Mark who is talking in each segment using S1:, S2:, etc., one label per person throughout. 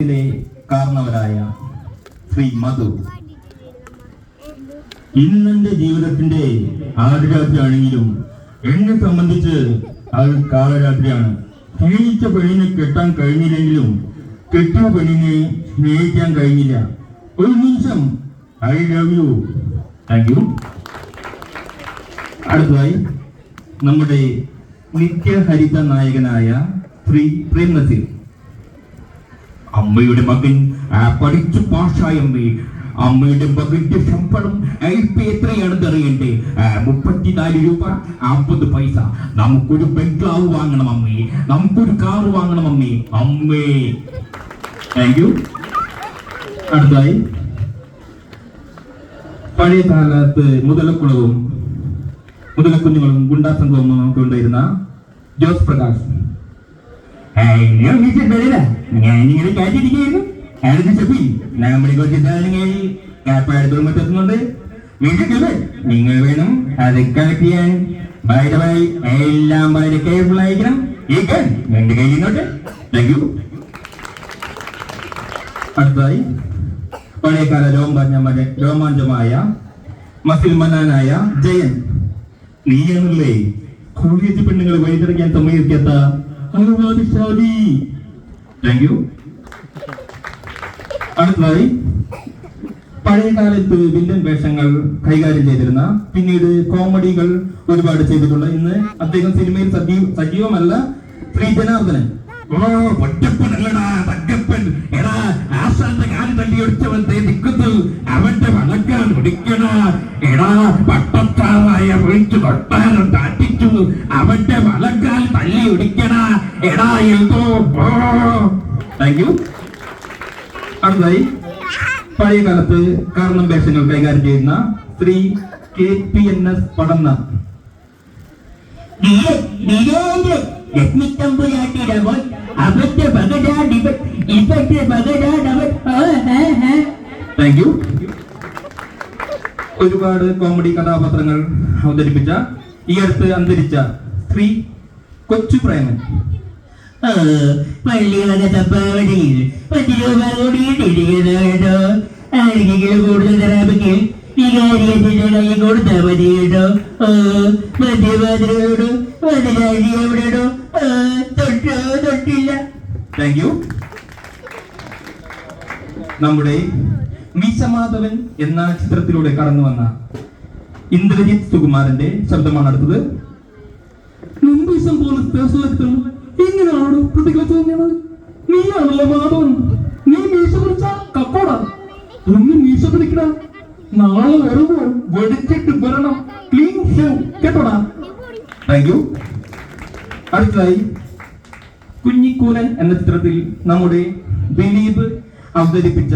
S1: കാരണവരായ ശ്രീ മധു ഇന്നെന്റെ ജീവിതത്തിന്റെ ആദ്യരാത്രിയാണെങ്കിലും എന്നെ സംബന്ധിച്ച് അത് കാലരാത്രിയാണ്. സ്നേഹിച്ച പെണ്ണിനെ കെട്ടാൻ കഴിഞ്ഞില്ലെങ്കിലും കെട്ടിയ പെണ്ണിനെ സ്നേഹിക്കാൻ കഴിഞ്ഞില്ല. ഒരു നിമിഷം I love you. Thank you. അടുത്തതായി നമ്മുടെ നിത്യഹരിത നായകനായ ശ്രീ പ്രേം നസീർ. അമ്മയുടെ മകൻ പഠിച്ചു പാസ്സായ അമ്മയുടെ മകന്റെ ശമ്പളം എത്രയാണെന്ന് അറിയണ്ടേ? 34 രൂപ 50 പൈസ. നമുക്കൊരു ബംഗ്ലാവ് വാങ്ങണം അമ്മേ, നമുക്കൊരു കാർ വാങ്ങണം അമ്മേ. അമ്മേ താങ്ക് യു. അടുത്തായി പഴയ കാലത്ത് മുതലക്കുളവും മുതലക്കുഞ്ഞുങ്ങളും ഗുണ്ടാ സംഘവും നമുക്ക് ഉണ്ടായിരുന്ന ജോസ് പ്രകാശ്. ഞാനിങ്ങനെ കാറ്റിരിക്കുന്നു. നമ്മുടെ കുറച്ച് സാധനങ്ങൾ കാപ്പാടുത്തുണ്ട്. നിങ്ങൾ വേണം അത് കളക്ട് ചെയ്യാൻ. എല്ലാം വളരെ കെയർഫുൾ ആയിരിക്കണം. രണ്ട് കഴിയുന്നോട്ട്. Thank you. അടുത്തായി പഴയകാല രോമാഞ്ചമായ മസിൽ മന്നാനായ ജയൻ. നീയാണല്ലേ കോളേജ് പെണ്ണുങ്ങളെ വഴിതിറക്കാൻ സമ്മതിക്കാത്ത അനുവാദിശാലി. Thank you. അടുത്തതായി പഴയ കാലത്ത് വില്ലൻ വേഷങ്ങൾ കൈകാര്യം ചെയ്തിരുന്ന, പിന്നീട് കോമഡികൾ ഒരുപാട് ചെയ്തിട്ടുണ്ട്. ഇന്ന് അദ്ദേഹം സിനിമയിൽ സജീവമല്ല. ശ്രീ ജനാർദ്ദനൻ. അവന്റെ വളക്കാൻ മുടിക്കണ എടാ പട്ടത്താറായ വിളിച്ചു കൊട്ടാരം താറ്റിച്ചു. അവന്റെ വളക്കാൽ തല്ലി ഒടിക്കണ എടാ എന്തോ. Thank you. അടുത്തായി പഴയ കാലത്ത് കാർണം വേഷങ്ങൾ കൈകാര്യം ചെയ്യുന്ന Shri KPNS Padanna. Thank you. ഒരുപാട് കോമഡി കഥാപാത്രങ്ങൾ അവതരിപ്പിച്ച ഈ അടുത്ത് അന്തരിച്ച ശ്രീ കൊച്ചു പ്രേമൻ.
S2: ആരെങ്കിലും കൂടുതൽ തരാമെങ്കിൽ വികാരിയെ കൊടുത്താൽ മതി കേട്ടോ. മധ്യപാതിരോടോ മതിരാജി എവിടെയോ തൊട്ടില്ല.
S1: Thank you. നമ്മുടെ മീശമാധവൻ എന്ന ചിത്രത്തിലൂടെ കടന്നു വന്ന ഇന്ദ്രജിത് സുകുമാരന്റെ ശബ്ദമാണ് അടുത്തത്. എങ്ങനെയാണോ പ്രതികളെ തോന്നിയത്? നീയാണല്ലോ മാധവൻ. നീ മീശ പിടിച്ച കക്കോടാ. ഒന്ന് മീശ പിടിക്കടാ. നാളെ വരുമ്പോൾ വെടിച്ചിട്ട് വരണം. ക്ലീൻ ഷേവ് കേട്ടോടാ. Thank you. അടുത്തതായി കുഞ്ഞിക്കൂരൻ എന്ന ചിത്രത്തിൽ നമ്മുടെ ദിലീപ് അവതരിപ്പിച്ച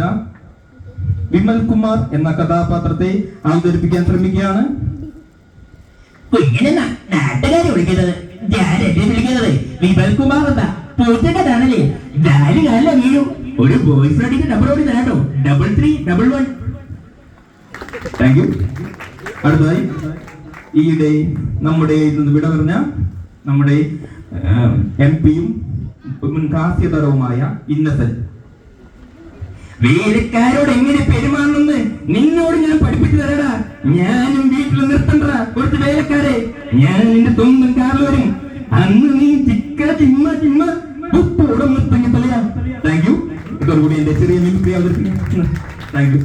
S1: വിമൽ കുമാർ എന്ന കഥാപാത്രത്തെ അവതരിപ്പിക്കാൻ ശ്രമിക്കുകയാണ്.
S2: നാട്ടുകാരെ വിളിക്കുന്നത് വിളിക്കുന്നത് വിമൽ കുമാർ എന്താ പൂച്ചക്കതാണല്ലേ? 4 കാലം വീഴും. ഒരു വോയിസ് റെഡിക്ക് ഡബിൾ തരാട്ടോ. 3311.
S1: Thank you. അടുത്തതായി ഈയിടെ നമ്മുടെ വിട പറഞ്ഞ നമ്മുടെ MP-യും മുൻ ഹാസ്യതരവുമായ ഇന്നസെന്റ്. വേലക്കാരോട് എങ്ങനെ പെരുമാറണമെന്ന് നിന്നോട് ഞാൻ പഠിപ്പിച്ചു തരടാ. ഞാനും വീട്ടിൽ നിർത്തണ്ട കുറച്ച് വേലക്കാരെ. ഞാൻ നിന്റെ സ്വന്തം കാറിൽ വരും. അന്ന് നീ ചിമ്മ ഉപ്പോടെ നിർത്തങ്ങി തലയാ. Thank you. ഇതോടുകൂടി എന്റെ ചെറിയ മിമിക്രി അവതരിപ്പിക്കുന്നു. Thank you.